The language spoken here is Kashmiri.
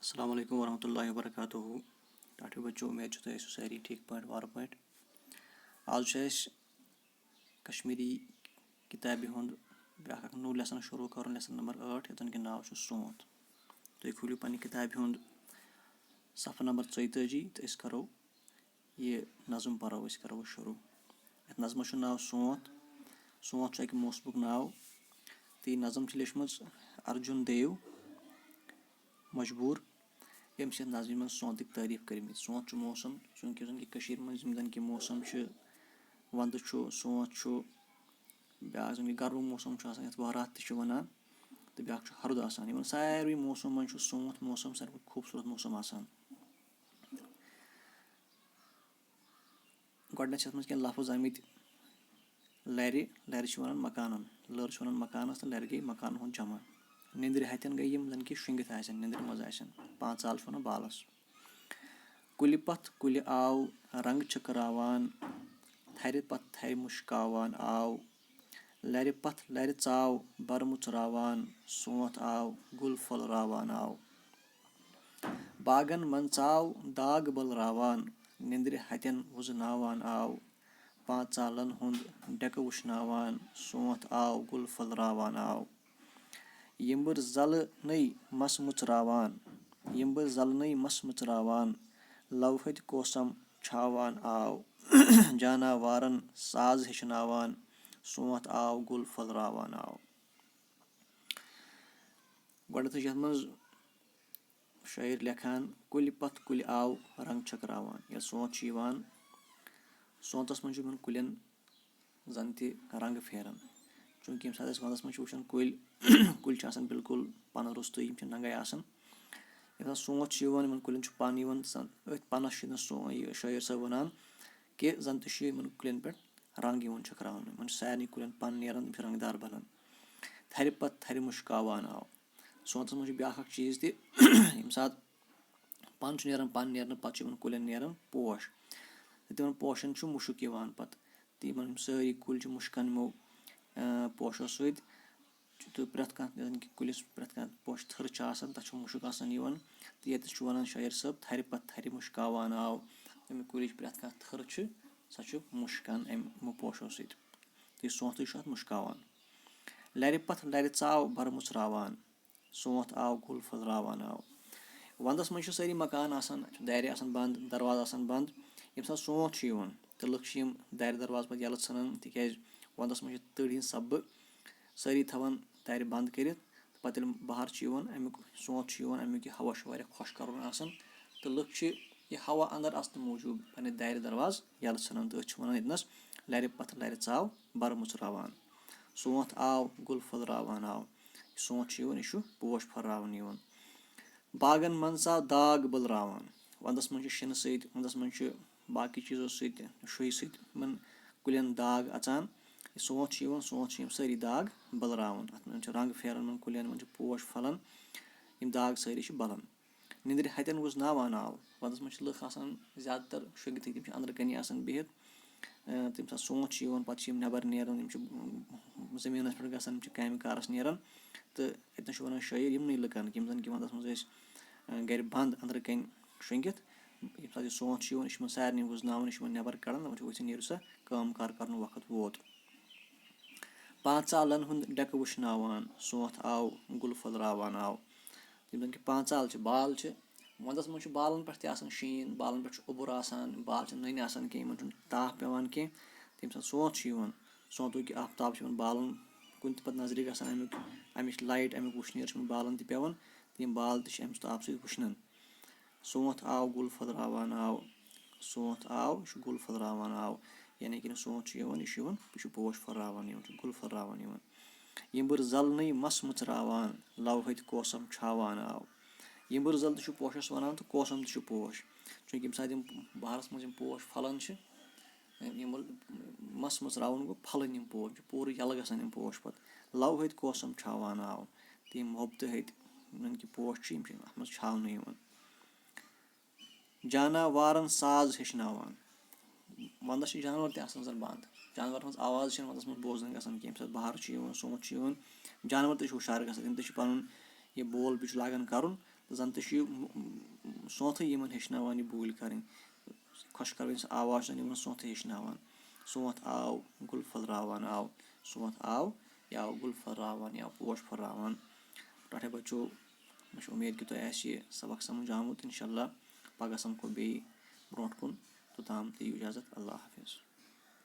अस्सलाम वालेकुम वरहमतुल्लाहि वबरकातुहू। ठाठियो बच्चों, उम्मीद छो तुम सारी ठीक पाट वार पाट। आज कश्मीरी किताबि हुंद ब्याख नो लेसन शुरू कर लेसन नंबर 8 यतन के नाव सोत। तुम खोलियो पन्ने किताबि हुंद सफ़ा नंबर 42 तो इस करो ये नज़म पढ़ो इस करो शुरू। यत नज़म नाव सोत। सोत एक मौसमुक नाव तो यह नज़म लिखम अर्जुन देव मजबूर। यम्स नज़म मज सोत तारीफ कर सोत मौसम चूंकि जन कि मौसम वंद सोत ब्या गर्म मौसम वरात वन तो ब्या हरद आसान सारे मौसम मज सोत मौसम सारे खूबसूरत मौसम आसान। गोडनेथ मज क्या लफ्ज आमत लर वन मकान लर वन मकान तो लर गई मकान हुंद जमा। निंद्र हथन गई जन कि शुंगित निंद्र मज पाँचाल वन बालस। कुल पथ कुल आव रंग छकरावान थर पथ थर मुश्कावान आव लर पथ लर चाव बर मुचरावान सोत आव गुल फलरावान आव बागन मन चाव दाग बलरावान निंद्र हथन वुजनावान आव पाँचालन हुंद डेक वुशनावान सोत आव गुल फलरावान आव यिम्बर जलनई मस मुचरावान लवहत कोसम छावान आव जानवारन साज हेचनावान सोत आव गुल फलरावान आव। गोडनेथ यथ मज शायर लेखान कुल पथ कुल आव रंग छकरावान ये सोत सोतस मज कुलन जन रंग फेरन चूंकि ये सात वंदस मज वुचान कुल बिल्कुल पन रुस्त नंगे आसान। ये सोत कुलन पन अथ पनस शायर साहब वनान कि जन कुलन पे रंग छकरावन सारे कुलन पन नेरन रंगदार बलन। थर पथ थर मुश्कावान आव सोतस मज ब्या चीज तम सात पन नेरन पन नेरन पे कुलन नेरन पोश तिमन पोशन मुशक पत तो सारी कुल मुश्कन यमो पोशो सत तो प्रथ कुलिस प्रथ पोश थर तथ मुशक तो ये वन शायर साहब थर पथ थर मुश्कावान आव अमि कुल प्रथ थर सह मुश्कान अमो पोशो सत तो सोत मुश्कावान। लर पथ लर चाव बर मुचरावान सोत आव गुल फलरावान आव वंदस मज सारी मकान आसान दारे आसान बंद दरवाज आसान बंद यम सात सोत तो लुक दारे दरवाज पे यल ठान तिक वंदस मज तड़ हंद सब्ब सारी थवान दारे बंद कर पे बहार अमुक सोत अमुक हवा खुश कर तो लुक यह हवा अंदर असन मूजूब पे दारे दरवाज यल ठान तो वन यतनस लर पथ लर चाव बर मुचरावान सोत आव गुल फलरावान आव सोत यह पोश फलरावन। बागन मन चाव दाग बलरावान वंदस मज शिन सत वंदस मज बाकी चीज़ों शुई सत कुलन दाग अचान सोत सारी दाग बलरावन अत रंग फेरन कुलन पोश फलन दाग सारी बलन। निंद्र हथन वुजनावान आव वंदस मज लुक ज्यादातर शुंगित तम अंदर कनी बिहित तम सात सोत पे नबर नेरन जमीन पे गसान काम कारस नेरन तो यतन वन शायर यमन लुकन कि जन कि वंदस मज गर बंद अंदर कन शुंगित ये सात सोत यह सारे वुजनावन यह नबर कड़न वो नीर सा काम कार कर वक्त वोत। पाँचालन हुंद डेक वुशनावान सोत आव गुल फलरावान आव जन कि पाँचाल बाल वंदस मज बालन पे शीन बालन पे उबुर आसान बाल नन आसान कह ताप पेवान कह तम सात सोत सोतुक आफ्ताब बालन कुन पे नजर गसान अमिच लाइट अमुक वुशनेर बालन पेवान तम बाल अम ताप सत वुशनन। सोत आव गुल फलरावान आव सोत आव गुल फलरावान आव यानी कि सोत यह पोश फलरावान गुल फलरावान। यिम्बर जलनई मस मुचरावान लवहत कोसम छावान आव यिम्बर जल तो पोशस वन तो कोसम तो पोश चूंकि यम सात बहारस मज पोश फलन मस मुचरावन गो फलन पोश पूर यल गसान पोश पे लवहत कोसम छावान आव तो मोहब्बत हथ कि पोश अत मज छावन। जानवारन साज हेचनावान वंदस जानवर तन बंद जानवर मज आवाज वंदस मज बोजन गसान कह बहार सोत जानवर तो हुशार गसान तम पन यह बोल पिच लागन कर تہٕ زَن تہِ چھُ یہِ سونتھٕے یِمن ہیٚچھناوان یہِ بوٗلۍ کَرٕنۍ خۄش کَروٕنۍ سۄ آواز چھِ یِمن سونتھٕے ہیٚچھناوان. سونٛتھ آو گُل پھٔلراوان آو سونٛتھ آو یہِ آو گُل پھٔلراوان یہِ آو پوش پھٔلراوان. ٹاٹھے بَچو مےٚ چھِ اُمید کہِ تۄہہِ آسہِ یہِ سبق سَمجھ آمُت. اِنشاء اللہ پگہہ سَمکھو بیٚیہِ برونٛٹھ کُن. توٚتام دِیِو اِجازت. اللہ حافِظ.